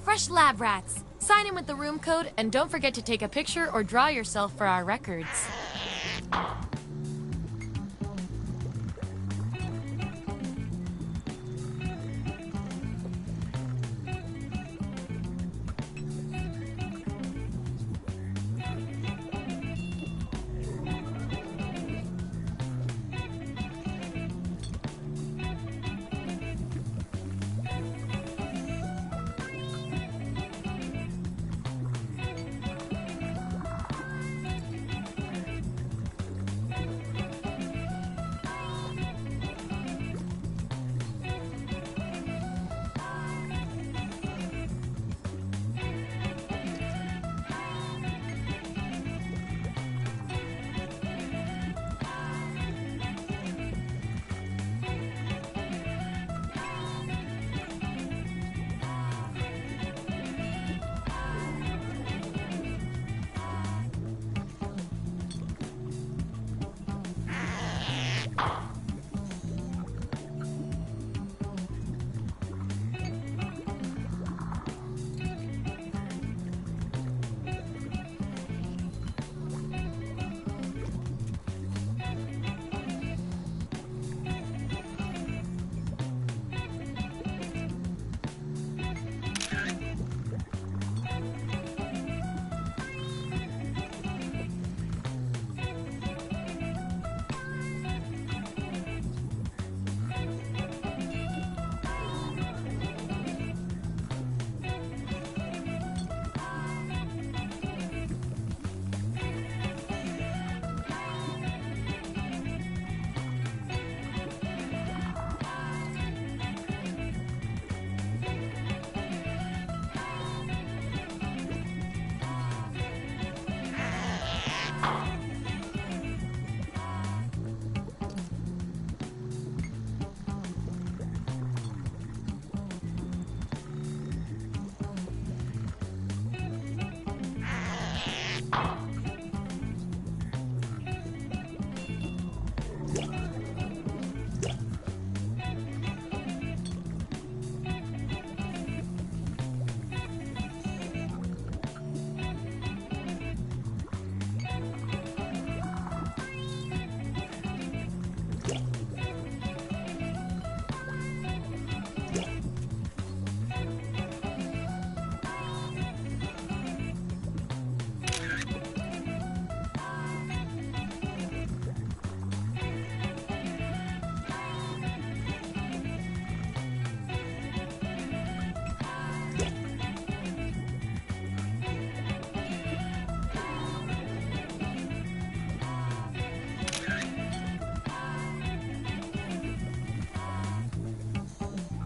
Fresh lab rats. Sign in with the room code and don't forget to take a picture or draw yourself for our records.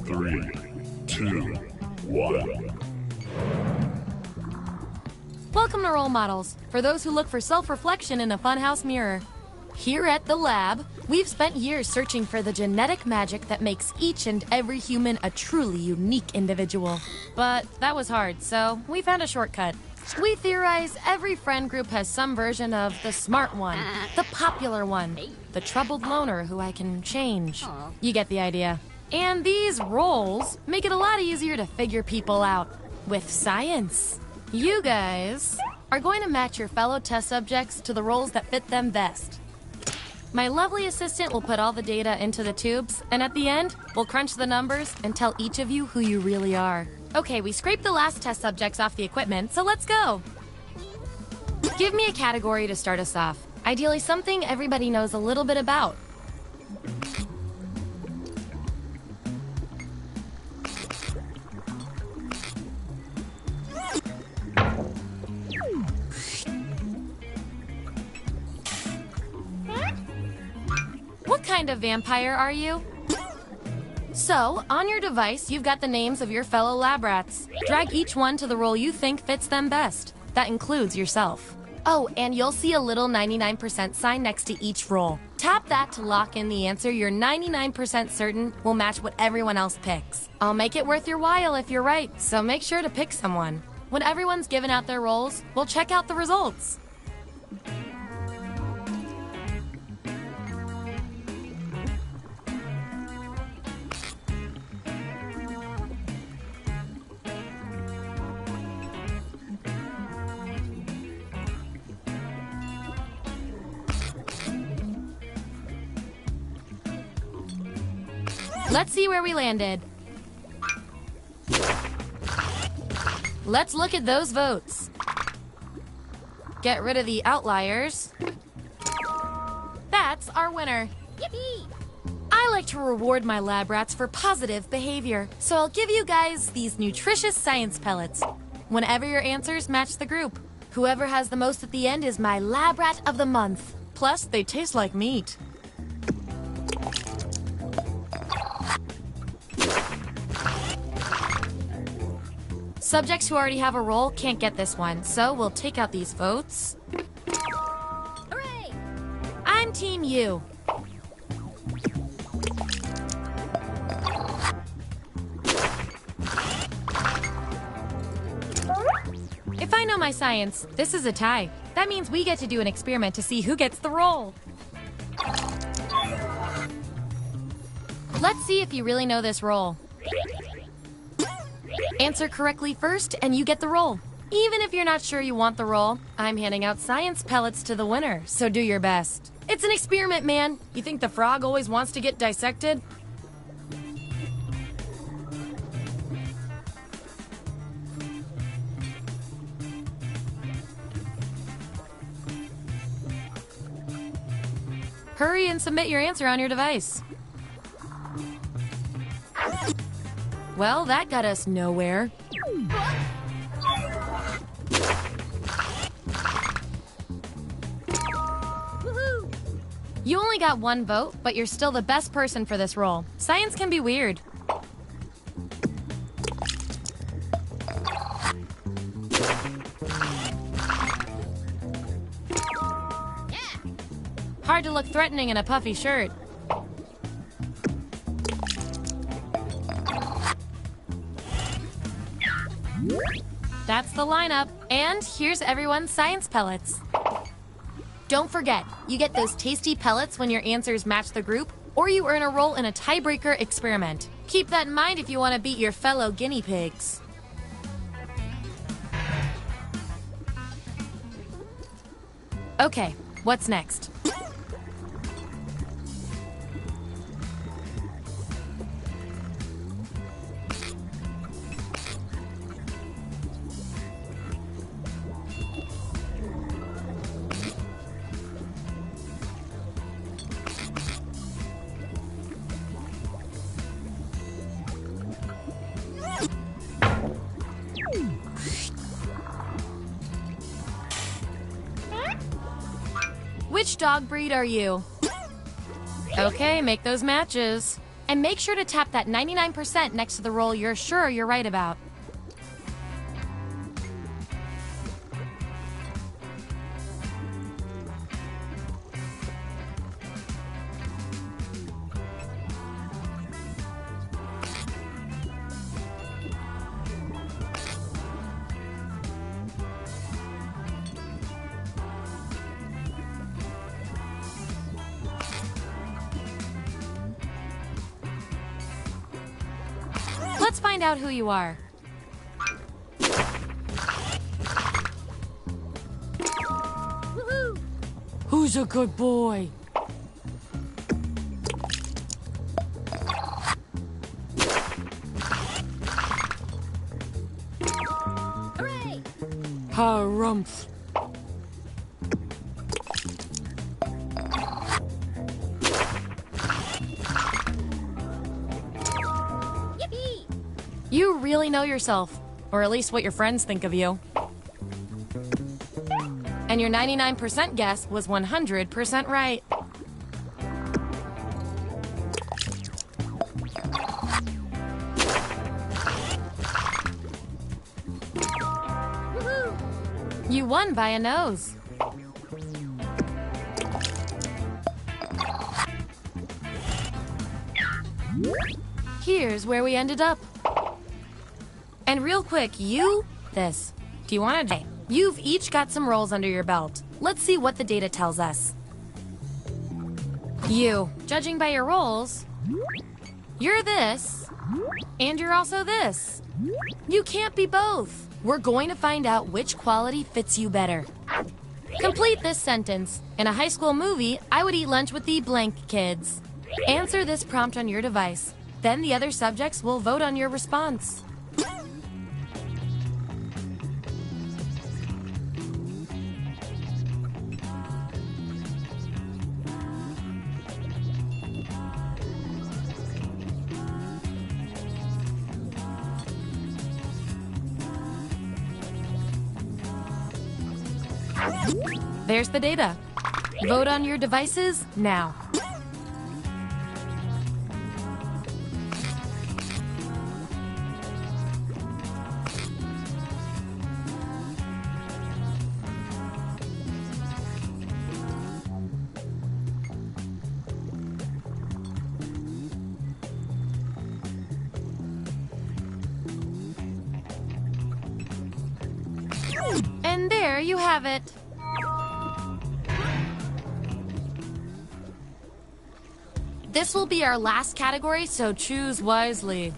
Three, two, one. Welcome to Role Models, for those who look for self-reflection in a funhouse mirror. Here at the lab, we've spent years searching for the genetic magic that makes each and every human a truly unique individual. But that was hard, so we found a shortcut. We theorize every friend group has some version of the smart one, the popular one, the troubled loner who I can change. You get the idea. And these roles make it a lot easier to figure people out with science. You guys are going to match your fellow test subjects to the roles that fit them best. My lovely assistant will put all the data into the tubes, and at the end, we'll crunch the numbers and tell each of you who you really are. Okay, we scraped the last test subjects off the equipment, so let's go. Give me a category to start us off. Ideally, something everybody knows a little bit about. What kind of vampire are you? So, on your device, you've got the names of your fellow lab rats. Drag each one to the role you think fits them best. That includes yourself. Oh, and you'll see a little 99% sign next to each role. Tap that to lock in the answer you're 99% certain will match what everyone else picks. I'll make it worth your while if you're right, so make sure to pick someone. When everyone's given out their roles, we'll check out the results. Let's see where we landed. Let's look at those votes. Get rid of the outliers. That's our winner. Yippee! I like to reward my lab rats for positive behavior, so I'll give you guys these nutritious science pellets whenever your answers match the group. Whoever has the most at the end is my lab rat of the month. Plus, they taste like meat. Subjects who already have a role can't get this one, so we'll take out these votes. Hooray! I'm Team U. If I know my science, this is a tie. That means we get to do an experiment to see who gets the role. Let's see if you really know this role. Answer correctly first, and you get the role. Even if you're not sure you want the role, I'm handing out science pellets to the winner, so do your best. It's an experiment, man. You think the frog always wants to get dissected? Hurry and submit your answer on your device. Well, that got us nowhere. You only got one vote, but you're still the best person for this role. Science can be weird. Hard to look threatening in a puffy shirt. That's the lineup. And here's everyone's science pellets. Don't forget, you get those tasty pellets when your answers match the group, or you earn a role in a tiebreaker experiment. Keep that in mind if you want to beat your fellow guinea pigs. Okay, what's next? Which dog breed are you? Okay, make those matches. And make sure to tap that 99% next to the role you're sure you're right about. Let's find out who you are. Woohoo! Who's a good boy? Hooray! Harumph. You really know yourself, or at least what your friends think of you. And your 99% guess was 100% right. won by a nose. Here's where we ended up. And real quick, this. Do you want to? You've each got some rolls under your belt. Let's see what the data tells us. Judging by your rolls, you're this, and you're also this. You can't be both. We're going to find out which quality fits you better. Complete this sentence. In a high school movie, I would eat lunch with the blank kids. Answer this prompt on your device. Then the other subjects will vote on your response. There's the data. Vote on your devices now. And there you have it. This will be our last category, so choose wisely.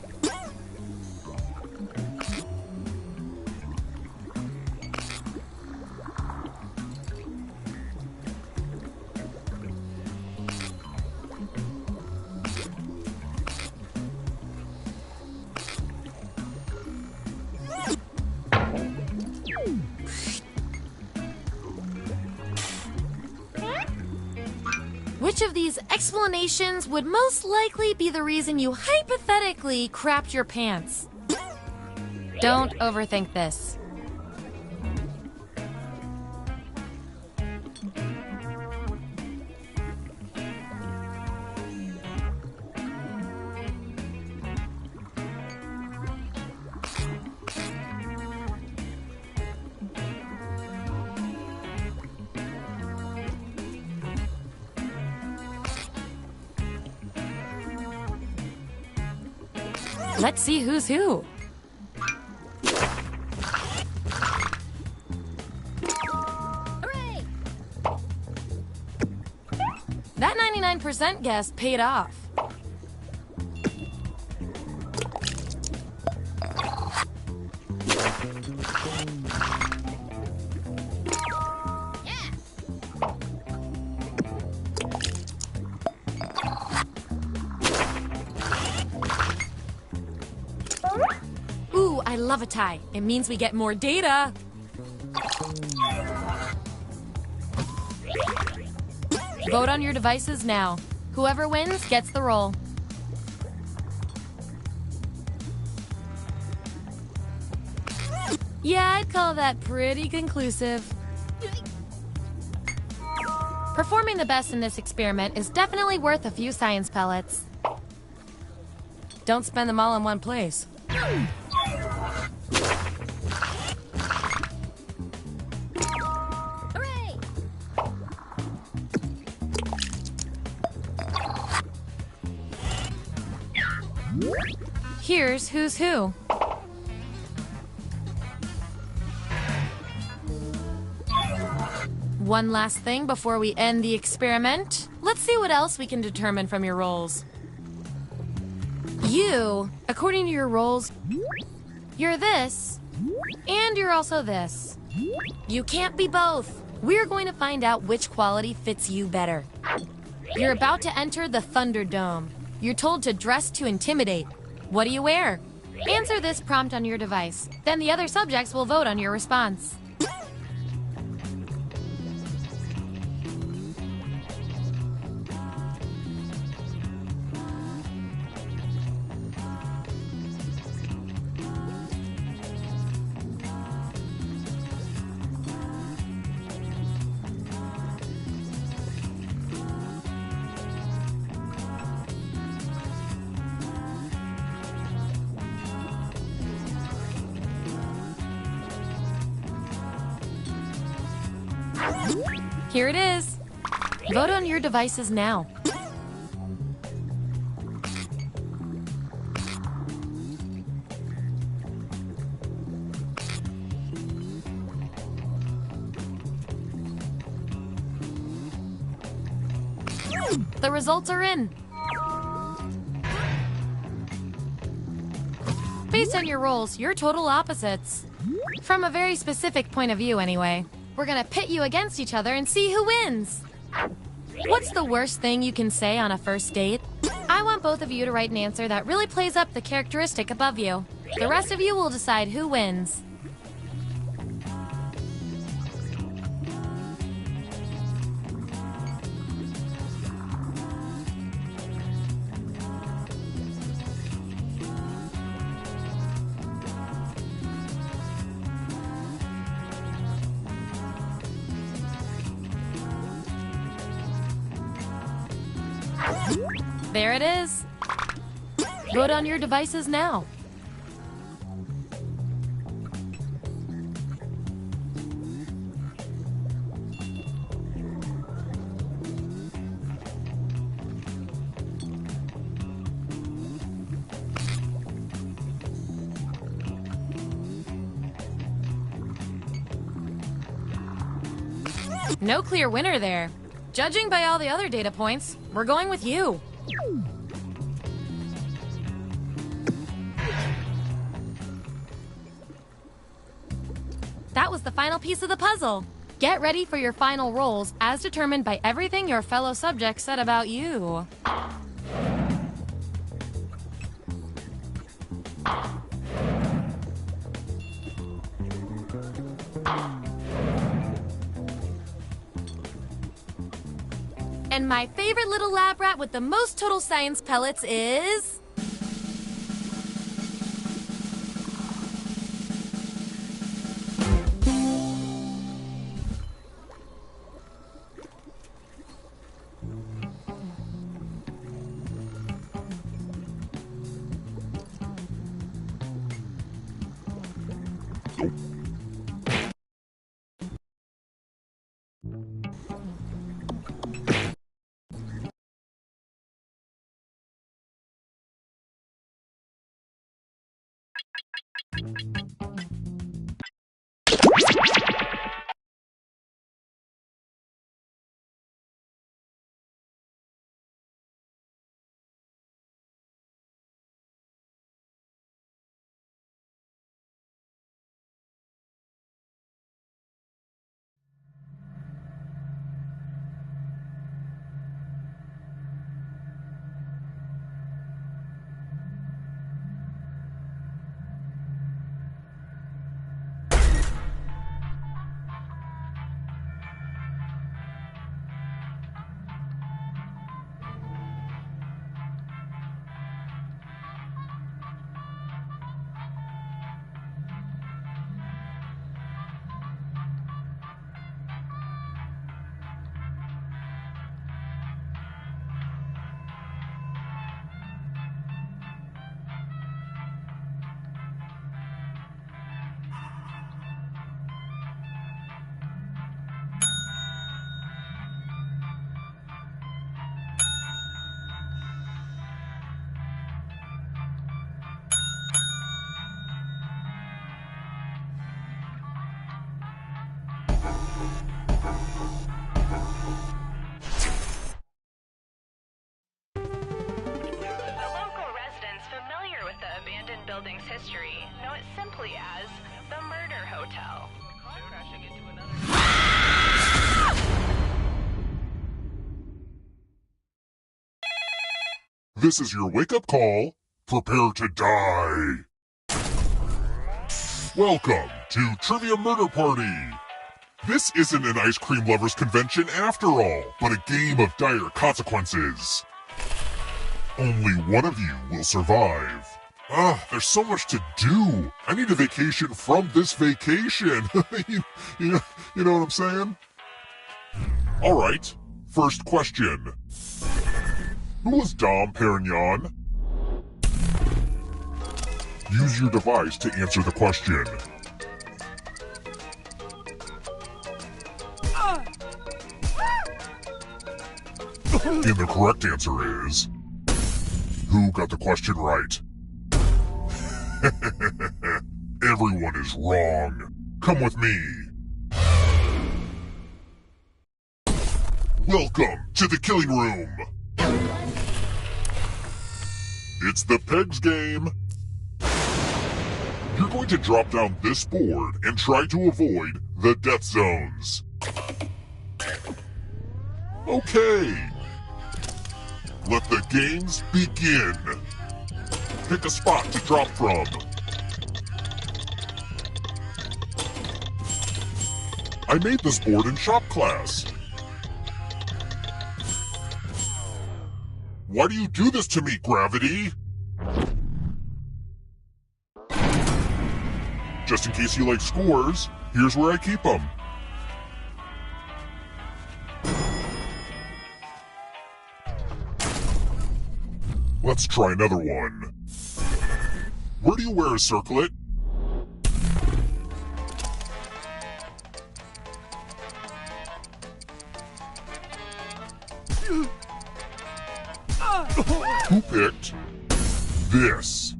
Which of these explanations would most likely be the reason you hypothetically crapped your pants? Don't overthink this. Let's see who's who. Hooray! That 99% guess paid off. I love a tie. It means we get more data. Vote on your devices now. Whoever wins gets the roll. Yeah, I'd call that pretty conclusive. Performing the best in this experiment is definitely worth a few science pellets. Don't spend them all in one place. Here's who's who. One last thing before we end the experiment. Let's see what else we can determine from your rolls. You, according to your rolls, you're this, and you're also this. You can't be both. We're going to find out which quality fits you better. You're about to enter the Thunderdome. You're told to dress to intimidate. What do you wear? Answer this prompt on your device. Then the other subjects will vote on your response. Here it is. Vote on your devices now. The results are in. Based on your roles, you're total opposites. From a very specific point of view, anyway. We're gonna pit you against each other and see who wins. What's the worst thing you can say on a first date? I want both of you to write an answer that really plays up the characteristic above you. The rest of you will decide who wins. There it is. Vote on your devices now. No clear winner there. Judging by all the other data points, we're going with you. That was the final piece of the puzzle. Get ready for your final rolls as determined by everything your fellow subjects said about you. And my favorite little lab rat with the most total science pellets is... building's history know it simply as the Murder Hotel. Crashing into another... This is your wake-up call. Prepare to die. Welcome to Trivia Murder Party. This isn't an ice cream lovers convention after all, but a game of dire consequences. Only one of you will survive. There's so much to do. I need a vacation from this vacation. you know what I'm saying? Alright, first question. Who was Dom Perignon? Use your device to answer the question. And the correct answer is... Who got the question right? Everyone is wrong. Come with me. Welcome to the killing room. It's the Pegs game. You're going to drop down this board and try to avoid the death zones. Okay. Let the games begin. Pick a spot to drop from. I made this board in shop class. Why do you do this to me, Gravity? Just in case you like scores, here's where I keep them. Let's try another one. Where do you wear a circlet? Who picked this?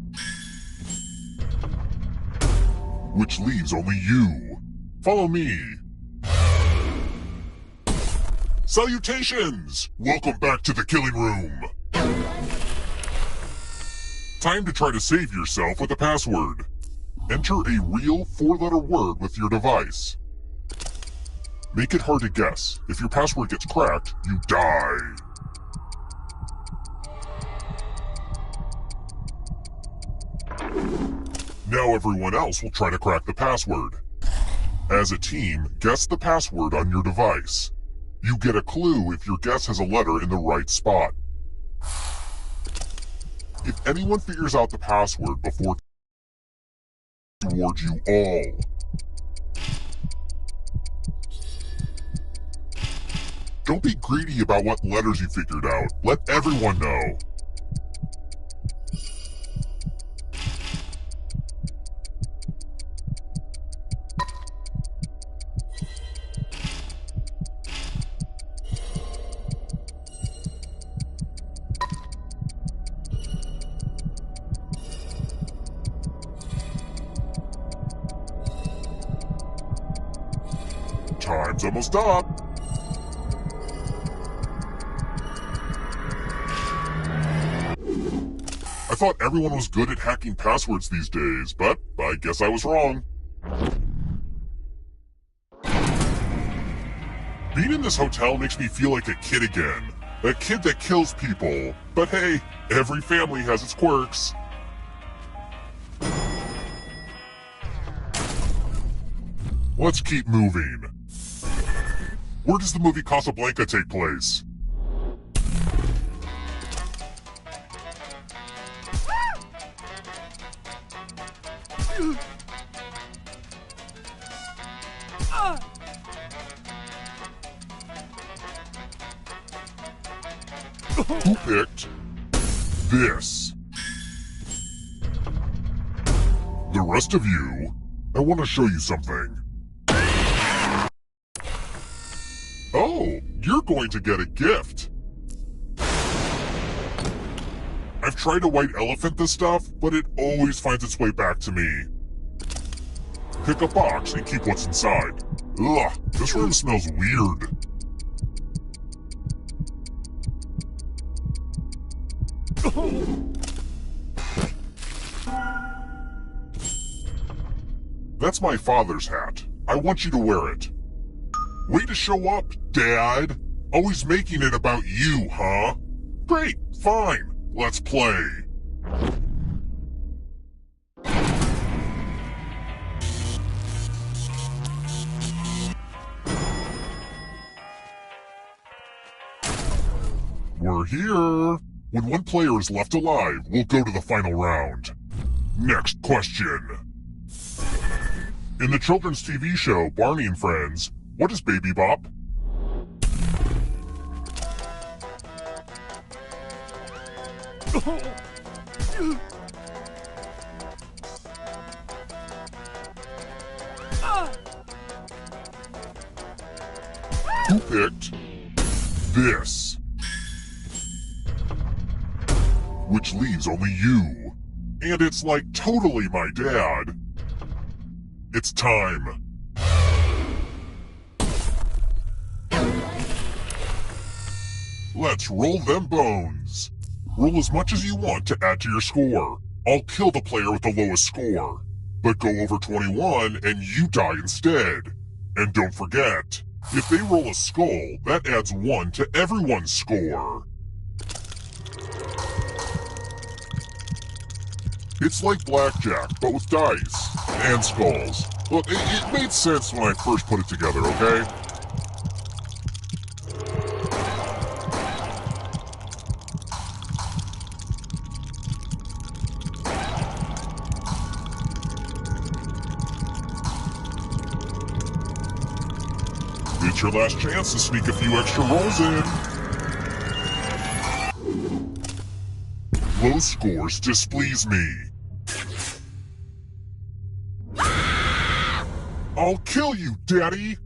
Which leaves only you. Follow me. Salutations! Welcome back to the killing room. Time to try to save yourself with a password. Enter a real 4-letter word with your device. Make it hard to guess. If your password gets cracked, you die. Now everyone else will try to crack the password. As a team, guess the password on your device. You get a clue if your guess has a letter in the right spot. If anyone figures out the password before towards you all. Don't be greedy about what letters you figured out. Let everyone know. Time's almost up. I thought everyone was good at hacking passwords these days, but I guess I was wrong. Being in this hotel makes me feel like a kid again. A kid that kills people. But hey, every family has its quirks. Let's keep moving. Where does the movie Casablanca take place? Who picked this? The rest of you, I want to show you something. Oh, you're going to get a gift. I've tried to white elephant this stuff, but it always finds its way back to me. Pick a box and keep what's inside. Ugh, this room smells weird. That's my father's hat. I want you to wear it. Way to show up, Dad. Always making it about you, huh? Great, fine. Let's play. We're here. When one player is left alive, we'll go to the final round. Next question. In the children's TV show Barney and Friends, what is Baby Bop? Who picked this? Which leaves only you. And it's like totally my dad. It's time. Let's roll them bones. Roll as much as you want to add to your score. I'll kill the player with the lowest score. But go over 21 and you die instead. And don't forget, if they roll a skull, that adds 1 to everyone's score. It's like blackjack, but with dice and skulls. Look, it made sense when I first put it together, okay? It's your last chance to sneak a few extra rolls in. Low scores displease me. I'll kill you, Daddy!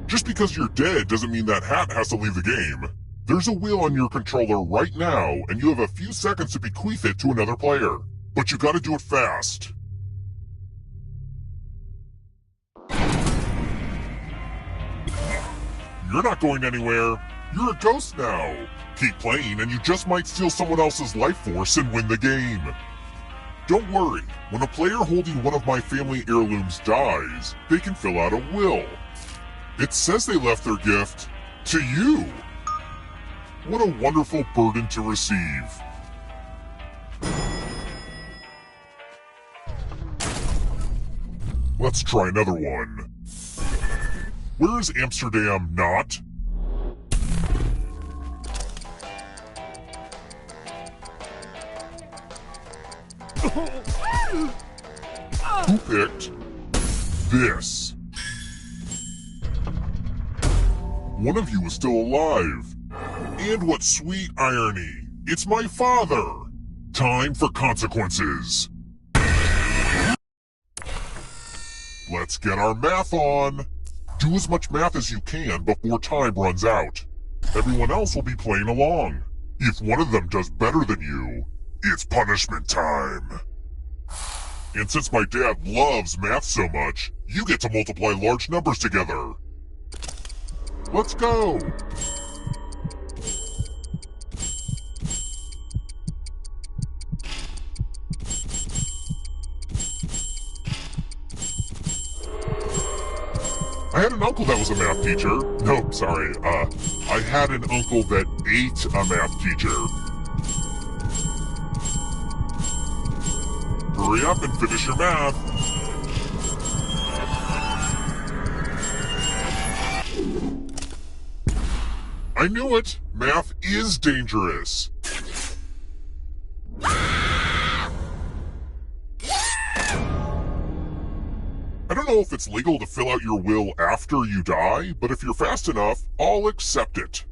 Just because you're dead doesn't mean that hat has to leave the game. There's a wheel on your controller right now, and you have a few seconds to bequeath it to another player. But you gotta do it fast. You're not going anywhere. You're a ghost now. Keep playing and you just might steal someone else's life force and win the game. Don't worry, when a player holding one of my family heirlooms dies, they can fill out a will. It says they left their gift to you. What a wonderful burden to receive. Let's try another one. Where is Amsterdam not? Who picked this? One of you is still alive. And what sweet irony. It's my father. Time for consequences. Let's get our math on. Do as much math as you can before time runs out. Everyone else will be playing along. If one of them does better than you, it's punishment time. And since my dad loves math so much, you get to multiply large numbers together. Let's go! I had an uncle that was a math teacher. No, sorry, I had an uncle that ate a math teacher. Hurry up and finish your math. I knew it! Math is dangerous. I don't know if it's legal to fill out your will after you die, but if you're fast enough, I'll accept it.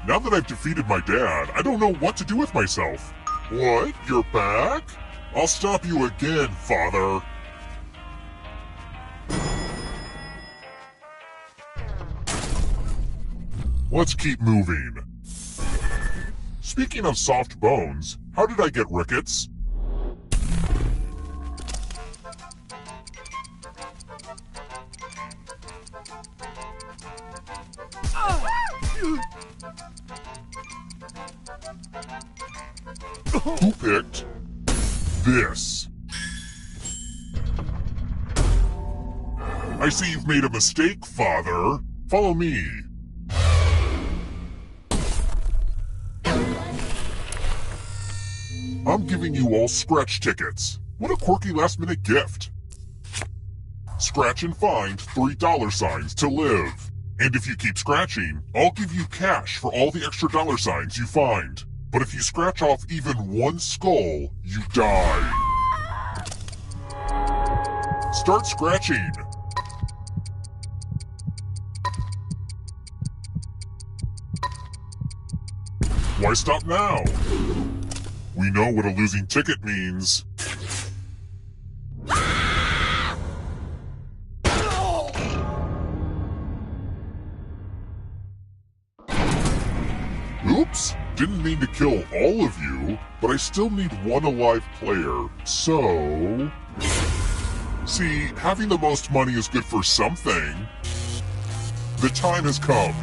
Now that I've defeated my dad, I don't know what to do with myself. What? You're back? I'll stop you again, father. Let's keep moving. Speaking of soft bones, how did I get rickets? Who picked this? I see you've made a mistake, father. Follow me. I'm giving you all scratch tickets. What a quirky last-minute gift. Scratch and find $3 to live. And if you keep scratching, I'll give you cash for all the extra $signs you find. But if you scratch off even one skull, you die. Start scratching. Why stop now? We know what a losing ticket means. Oops! Didn't mean to kill all of you, but I still need one alive player, so... See, having the most money is good for something. The time has come.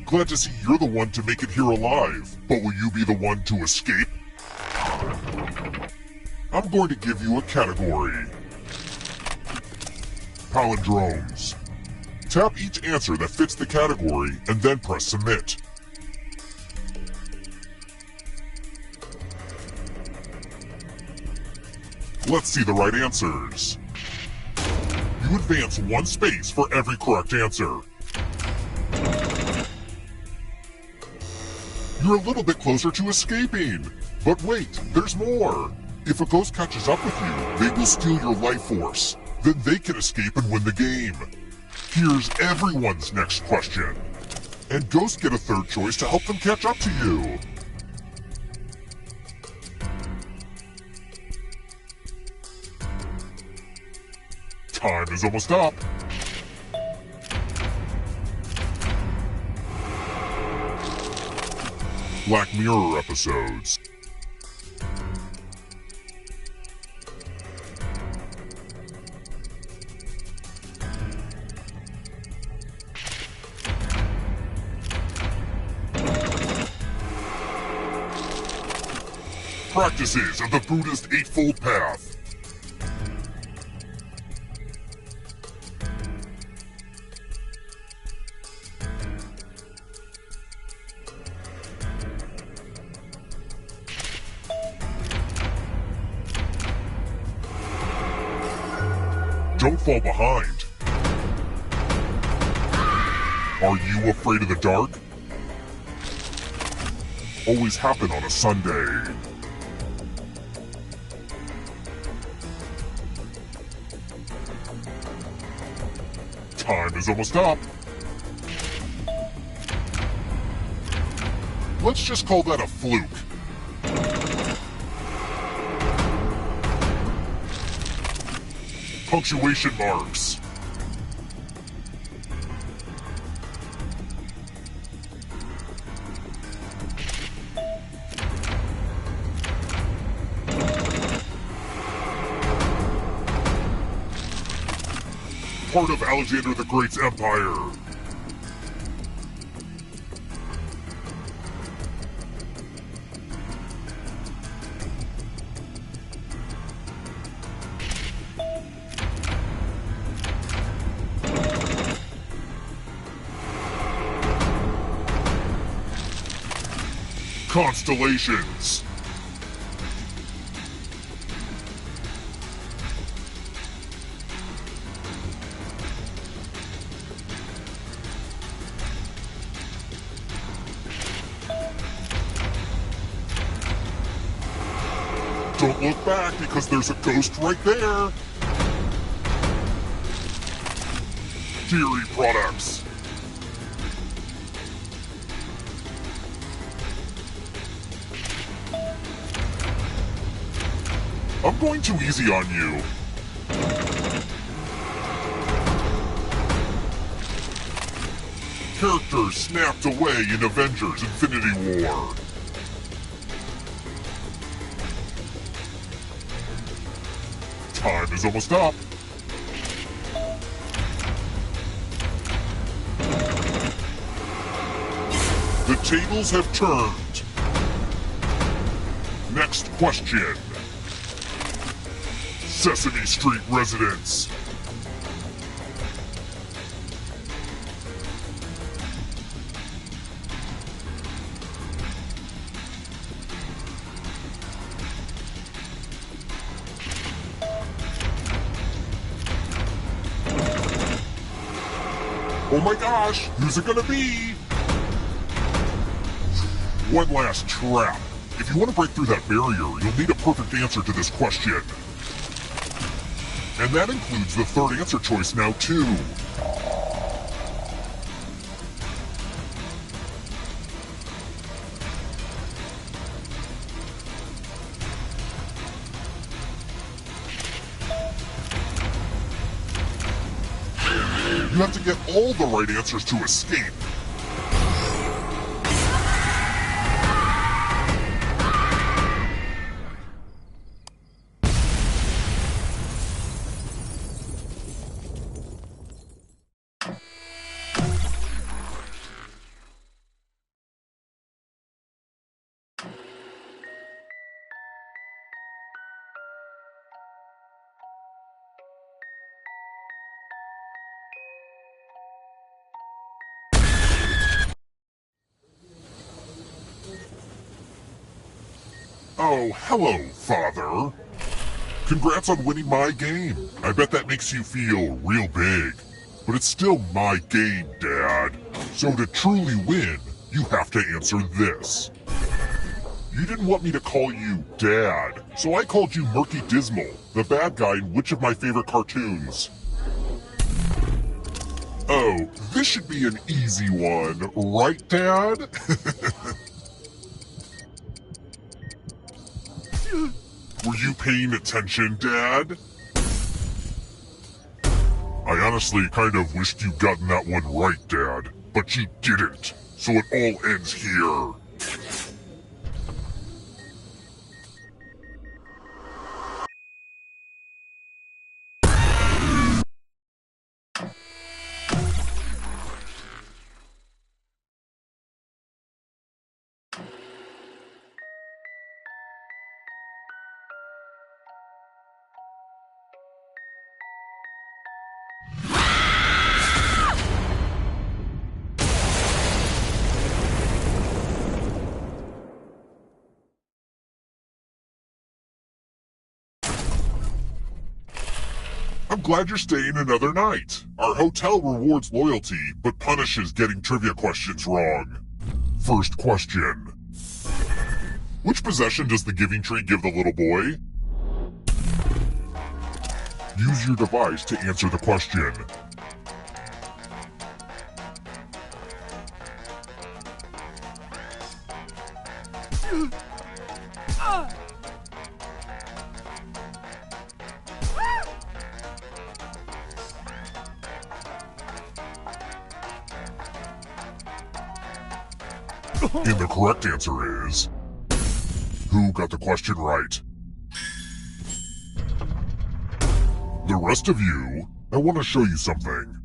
Glad to see you're the one to make it here alive, but will you be the one to escape? I'm going to give you a category. Palindromes. Tap each answer that fits the category and then press submit. Let's see the right answers. You advance one space for every correct answer. You're a little bit closer to escaping. But wait, there's more. If a ghost catches up with you, they will steal your life force. Then they can escape and win the game. Here's everyone's next question. And ghosts get a third choice to help them catch up to you. Time is almost up. Black Mirror episodes. Practices of the Buddhist Eightfold Path. Don't fall behind. Are you afraid of the dark? Always happen on a Sunday. Time is almost up. Let's just call that a fluke. Punctuation marks. Part of Alexander the Great's empire. Constellations. Don't look back because there's a ghost right there. Dairy products. I'm going too easy on you. Characters snapped away in Avengers Infinity War. Time is almost up. The tables have turned. Next question. Sesame Street residents. Oh my gosh, who's it gonna be? One last trap. If you want to break through that barrier, you'll need a perfect answer to this question. And that includes the third answer choice now, too. You have to get all the right answers to escape. Oh, hello, Father. Congrats on winning my game. I bet that makes you feel real big. But it's still my game, Dad. So to truly win, you have to answer this. You didn't want me to call you Dad, so I called you Murky Dismal, the bad guy in which of my favorite cartoons? Oh, this should be an easy one, right, Dad? Were you paying attention, Dad? I honestly kind of wished you'd gotten that one right, Dad, but you didn't, so it all ends here. I'm glad you're staying another night. Our hotel rewards loyalty, but punishes getting trivia questions wrong. First question. Which possession does the giving tree give the little boy? Use your device to answer the question. And the correct answer is... Who got the question right? The rest of you, I want to show you something.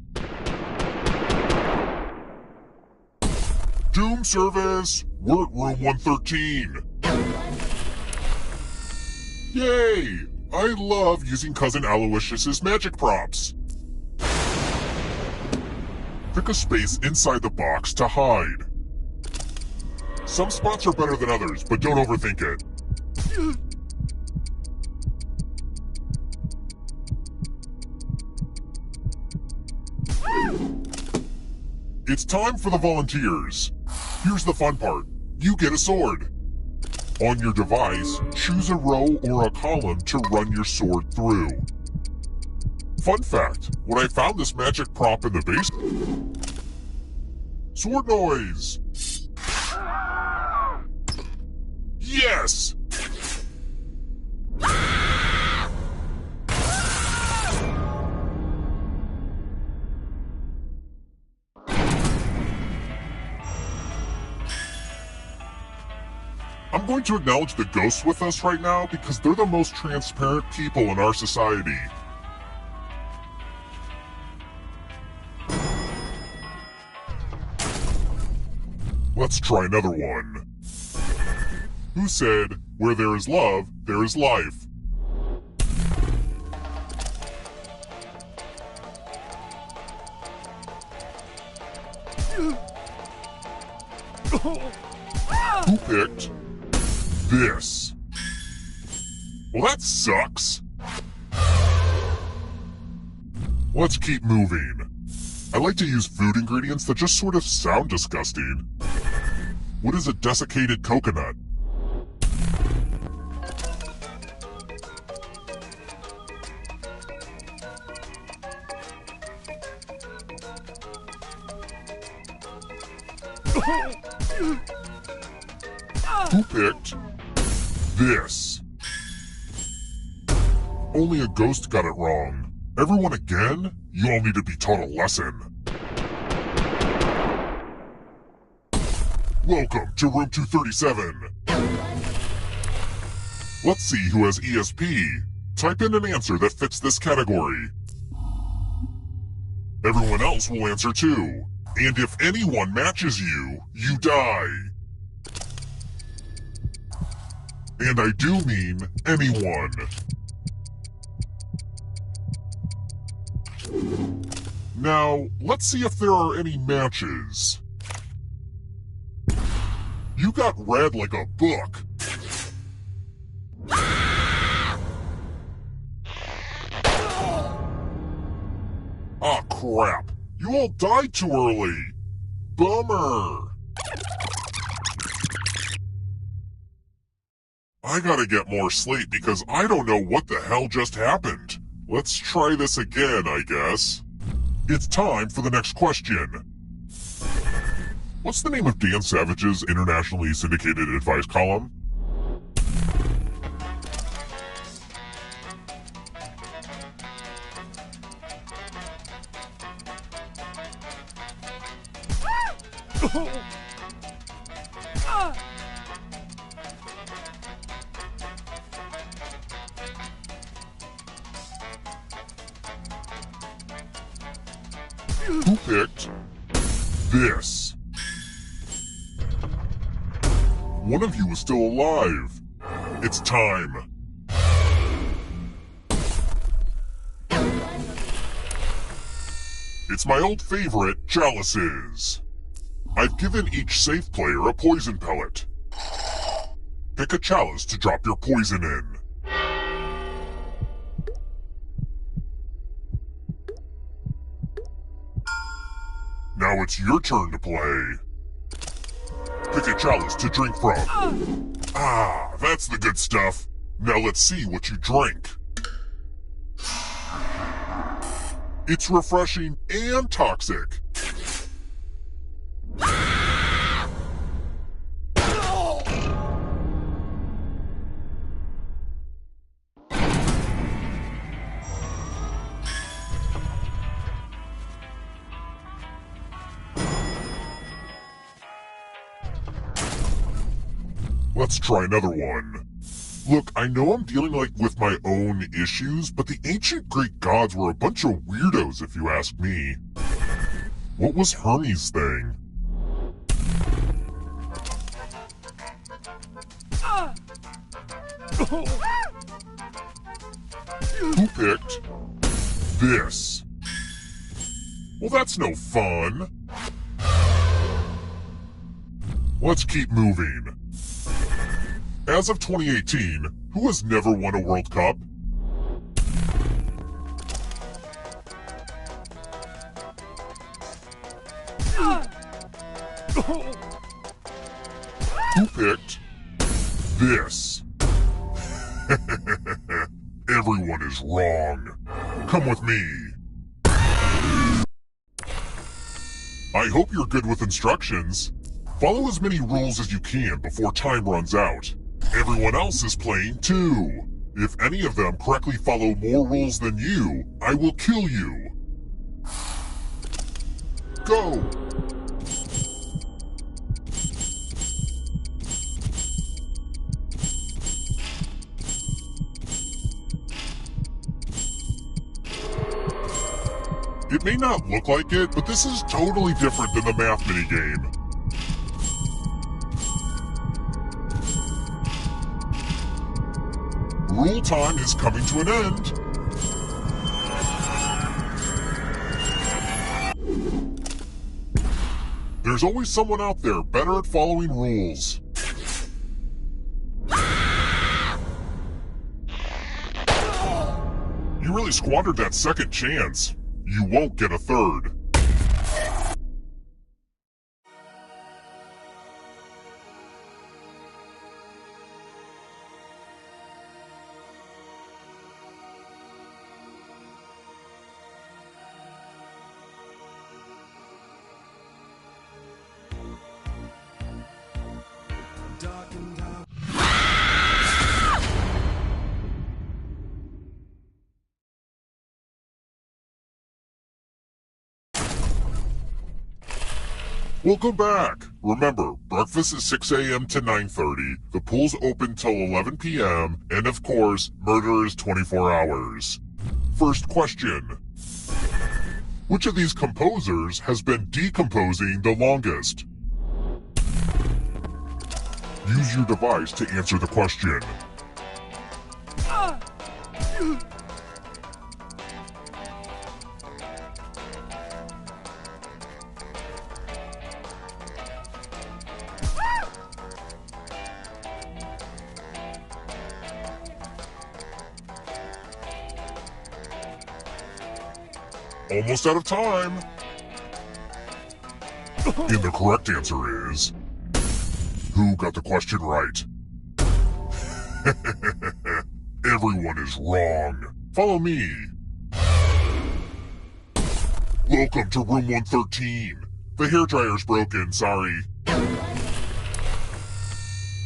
Doom service! We're at room 113. Yay! I love using Cousin Aloysius's magic props. Pick a space inside the box to hide. Some spots are better than others, but don't overthink it. It's time for the volunteers. Here's the fun part. You get a sword. On your device, choose a row or a column to run your sword through. Fun fact, when I found this magic prop in the basement... Sword noise! Yes! I'm going to acknowledge the ghosts with us right now because they're the most transparent people in our society. Let's try another one. Who said, where there is love, there is life? Who picked this? Well, that sucks. Let's keep moving. I like to use food ingredients that just sort of sound disgusting. What is a desiccated coconut? Who picked this? Only a ghost got it wrong. Everyone again? You all need to be taught a lesson. Welcome to room 237. Let's see who has ESP. Type in an answer that fits this category. Everyone else will answer too. And if anyone matches you, you die. And I do mean anyone. Now, let's see if there are any matches. You got read like a book. Ah, crap. You all died too early. Bummer. I gotta get more sleep because I don't know what the hell just happened. Let's try this again, I guess. It's time for the next question. What's the name of Dan Savage's internationally syndicated advice column? Who picked this? One of you is still alive. It's time. It's my old favorite, chalices. I've given each safe player a poison pellet. Pick a chalice to drop your poison in. Now it's your turn to play. Pick a chalice to drink from. Ah, that's the good stuff. Now let's see what you drink. It's refreshing and toxic. Let's try another one. Look, I know I'm dealing with my own issues, but the ancient Greek gods were a bunch of weirdos if you ask me. What was Hermes' thing? Who picked this? Well, that's no fun. Let's keep moving. As of 2018, who has never won a World Cup? Who picked this? Everyone is wrong. Come with me. I hope you're good with instructions. Follow as many rules as you can before time runs out. Everyone else is playing too. If any of them correctly follow more rules than you, I will kill you. Go! It may not look like it, but this is totally different than the math minigame. Rule time is coming to an end. There's always someone out there better at following rules. You really squandered that second chance. You won't get a third. Welcome back! Remember, breakfast is 6 a.m. to 9:30, the pool's open till 11 p.m., and of course, murder is 24 hours. First question. Which of these composers has been decomposing the longest? Use your device to answer the question. Almost out of time. And the correct answer is... Who got the question right? Everyone is wrong. Follow me. Welcome to room 113. The hairdryer's broken, sorry.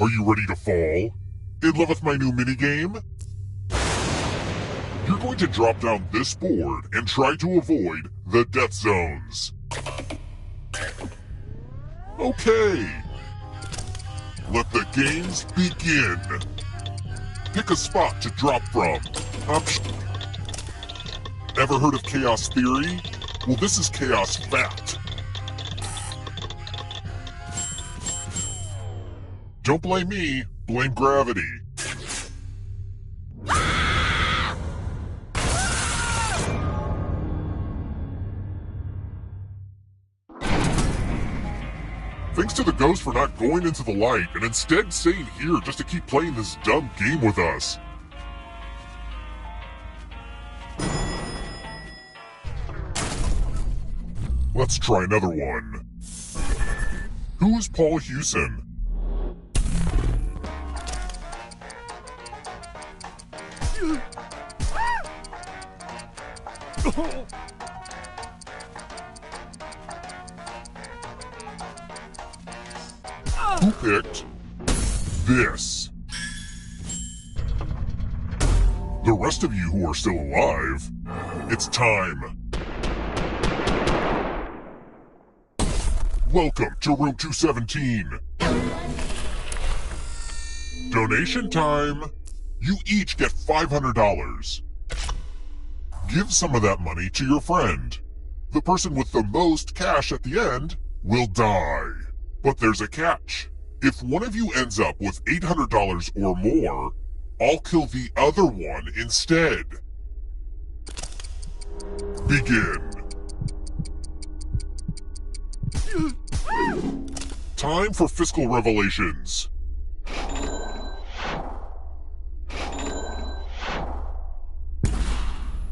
Are you ready to fall? In love with my new minigame? You're going to drop down this board and try to avoid the death zones. Okay. Let the games begin. Pick a spot to drop from. Ever heard of chaos theory? Well, this is chaos fact. Don't blame me, blame gravity. Thanks to the ghost for not going into the light and instead staying here just to keep playing this dumb game with us. Let's try another one. Who is Paul Hewson? Who picked this? The rest of you who are still alive, it's time. Welcome to room 217. Donation time. You each get $500. Give some of that money to your friend. The person with the most cash at the end will die. But there's a catch. If one of you ends up with $800 or more, I'll kill the other one instead. Begin. Time for fiscal revelations.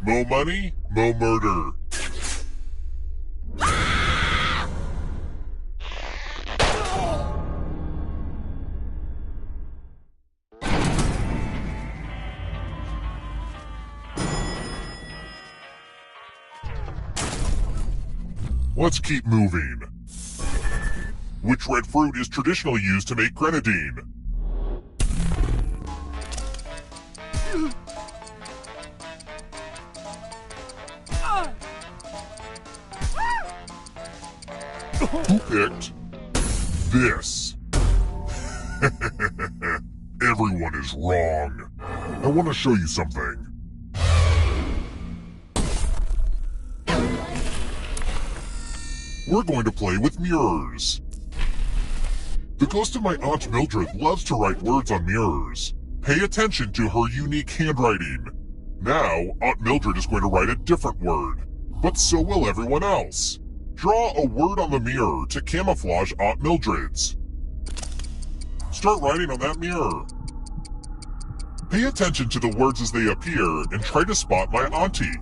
Mo money, mo murder. Let's keep moving. Which red fruit is traditionally used to make grenadine? Who picked this? Everyone is wrong. I want to show you something. We're going to play with mirrors. The ghost of my Aunt Mildred loves to write words on mirrors. Pay attention to her unique handwriting. Now, Aunt Mildred is going to write a different word, but so will everyone else. Draw a word on the mirror to camouflage Aunt Mildred's. Start writing on that mirror. Pay attention to the words as they appear and try to spot my auntie.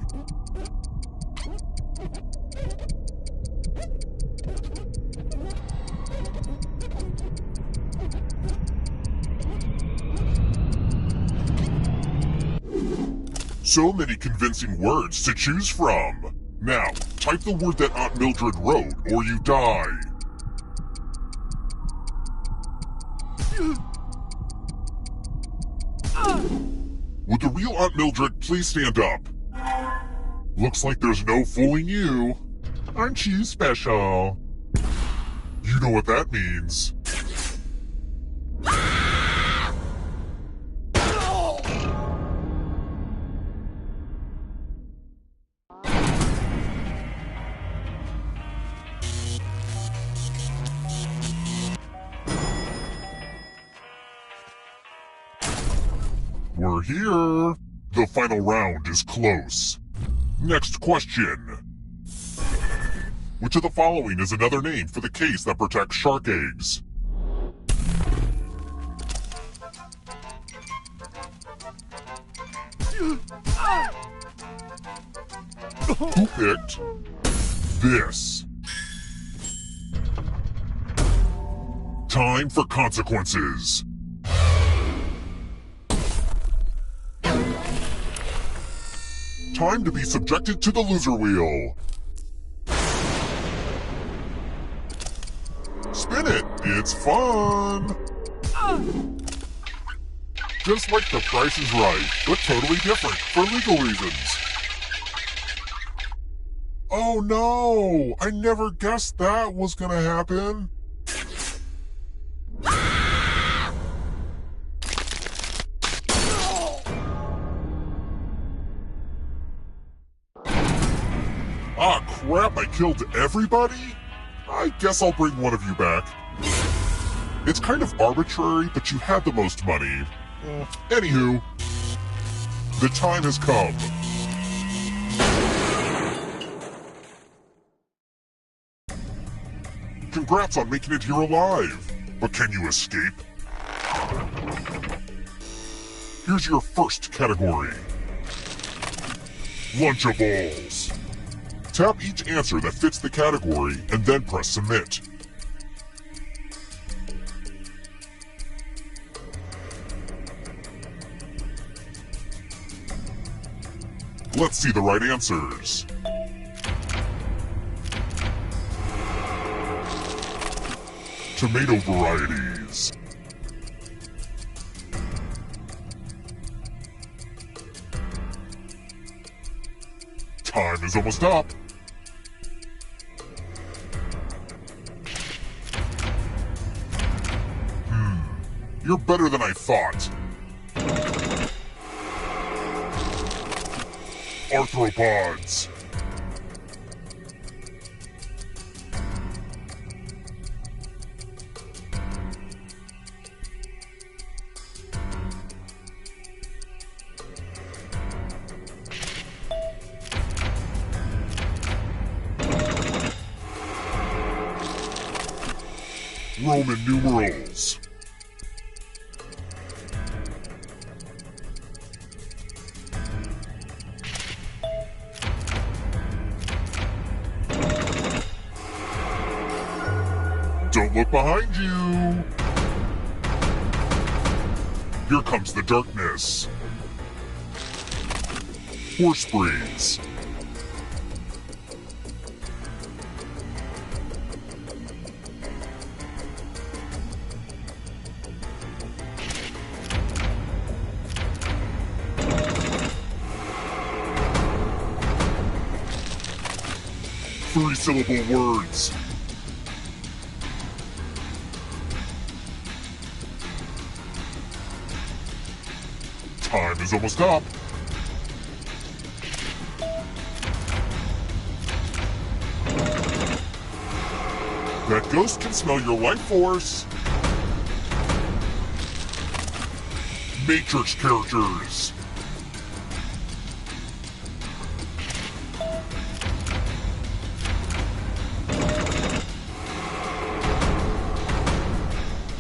So many convincing words to choose from. Now, type the word that Aunt Mildred wrote, or you die. Would the real Aunt Mildred please stand up? Looks like there's no fooling you. Aren't you special? You know what that means. We're here. The final round is close. Next question. Which of the following is another name for the case that protects shark eggs? Who picked this? Time for consequences. Time to be subjected to the loser wheel. Spin it, it's fun. Just like The Price is Right, but totally different for legal reasons. Oh no, I never guessed that was gonna happen. Ah, crap, I killed everybody? I guess I'll bring one of you back. It's kind of arbitrary, but you had the most money. Anywho, the time has come. Congrats on making it here alive, but can you escape? Here's your first category. Lunchables. Tap each answer that fits the category and then press submit. Let's see the right answers. Tomato varieties. Time is almost up. You're better than I thought. Arthropods. Roman numerals. Don't look behind you. Here comes the darkness. Horse breeds. Three-syllable words. Time is almost up. That ghost can smell your life force. Matrix characters.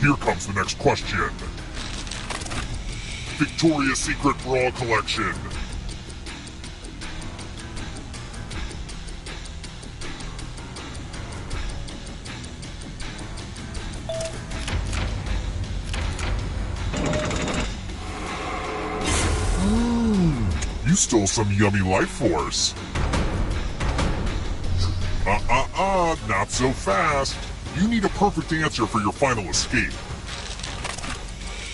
Here comes the next question. Victoria's Secret Bra Collection. You stole some yummy life force. Not so fast. You need a perfect answer for your final escape.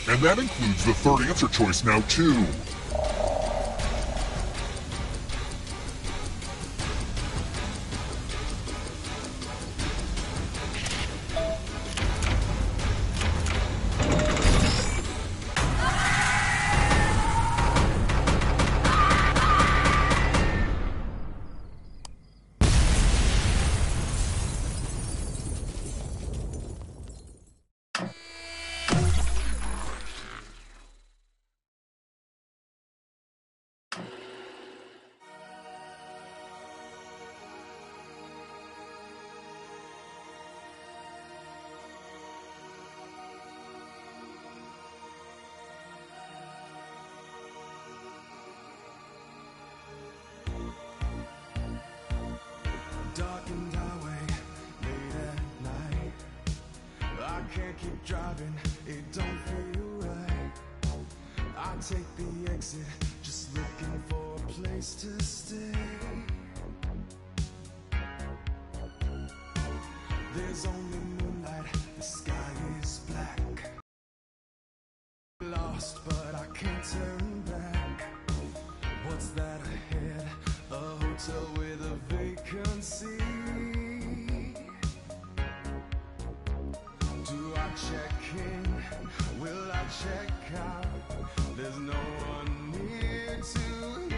And that includes the third answer choice now, too. can't keep driving, it don't feel right. I take the exit, just looking for a place to stay. There's only moonlight, the sky is black. Lost, but I can't turn back. What's that ahead? A hotel with a vacancy. Do I check in? Will I check out? There's no one near to